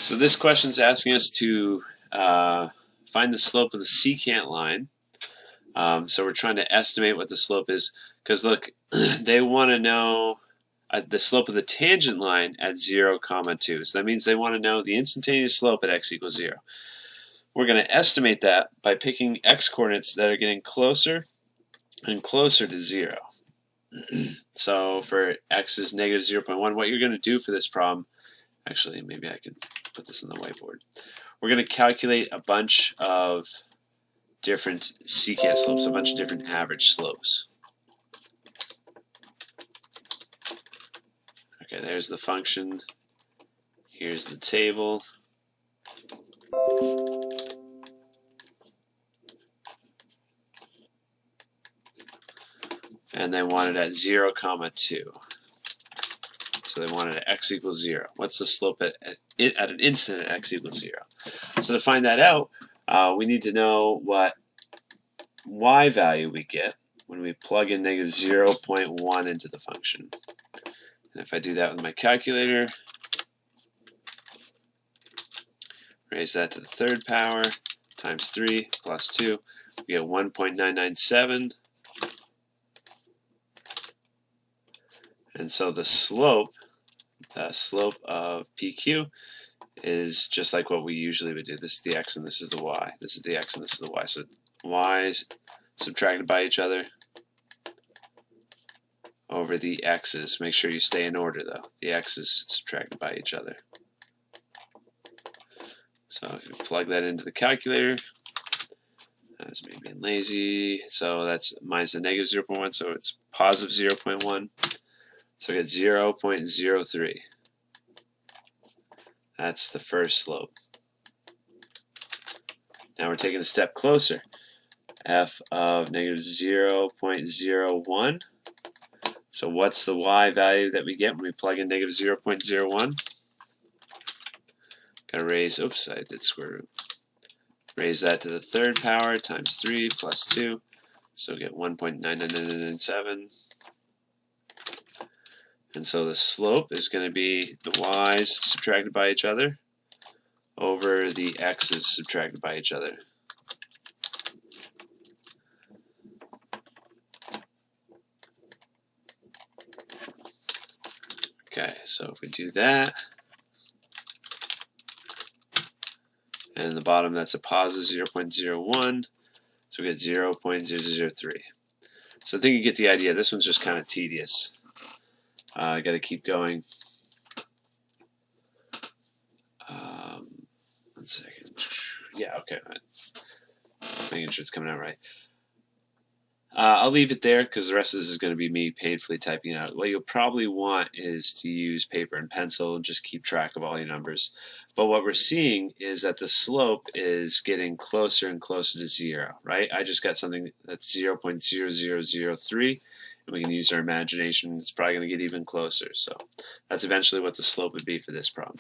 So this question is asking us to find the slope of the secant line. So we're trying to estimate what the slope is, because look, they want to know the slope of the tangent line at 0, 2. So that means they want to know the instantaneous slope at x equals 0. We're going to estimate that by picking x-coordinates that are getting closer and closer to 0. So for x is negative 0.1, what you're going to do for this problem, actually maybe I can put this on the whiteboard. We're going to calculate a bunch of different secant slopes, a bunch of different average slopes. Okay, there's the function. Here's the table. And they want it at 0, 2. So they want it at x equals 0. What's the slope at an instant at x equals 0? So to find that out, we need to know what y value we get when we plug in negative 0.1 into the function. And if I do that with my calculator, raise that to the third power, times 3 plus 2, we get 1.997. And so the slope of PQ is just like what we usually would do. This is the x and this is the y. This is the x and this is the y. So y's subtracted by each other over the x's. Make sure you stay in order though. The x's subtracted by each other. So if you plug that into the calculator, I was maybe being lazy. So that's minus a negative 0.1, so it's positive 0.1. So I get 0.03. That's the first slope. Now we're taking a step closer. F of negative 0.01. So what's the y value that we get when we plug in negative 0.01? Gotta raise, oops, I did square root. Raise that to the third power times 3 plus 2. So we get 1.99997. And so the slope is going to be the y's subtracted by each other over the x's subtracted by each other. Okay, so if we do that, and in the bottom that's a positive 0.01, so we get 0.003. So I think you get the idea. This one's just kind of tedious. I got to keep going. 1 second. Yeah, okay. Making sure it's coming out right. I'll leave it there because the rest of this is going to be me painfully typing it out. What you'll probably want is to use paper and pencil and just keep track of all your numbers. But what we're seeing is that the slope is getting closer and closer to 0, right? I just got something that's 0.0003. And we can use our imagination. It's probably going to get even closer. So that's eventually what the slope would be for this problem.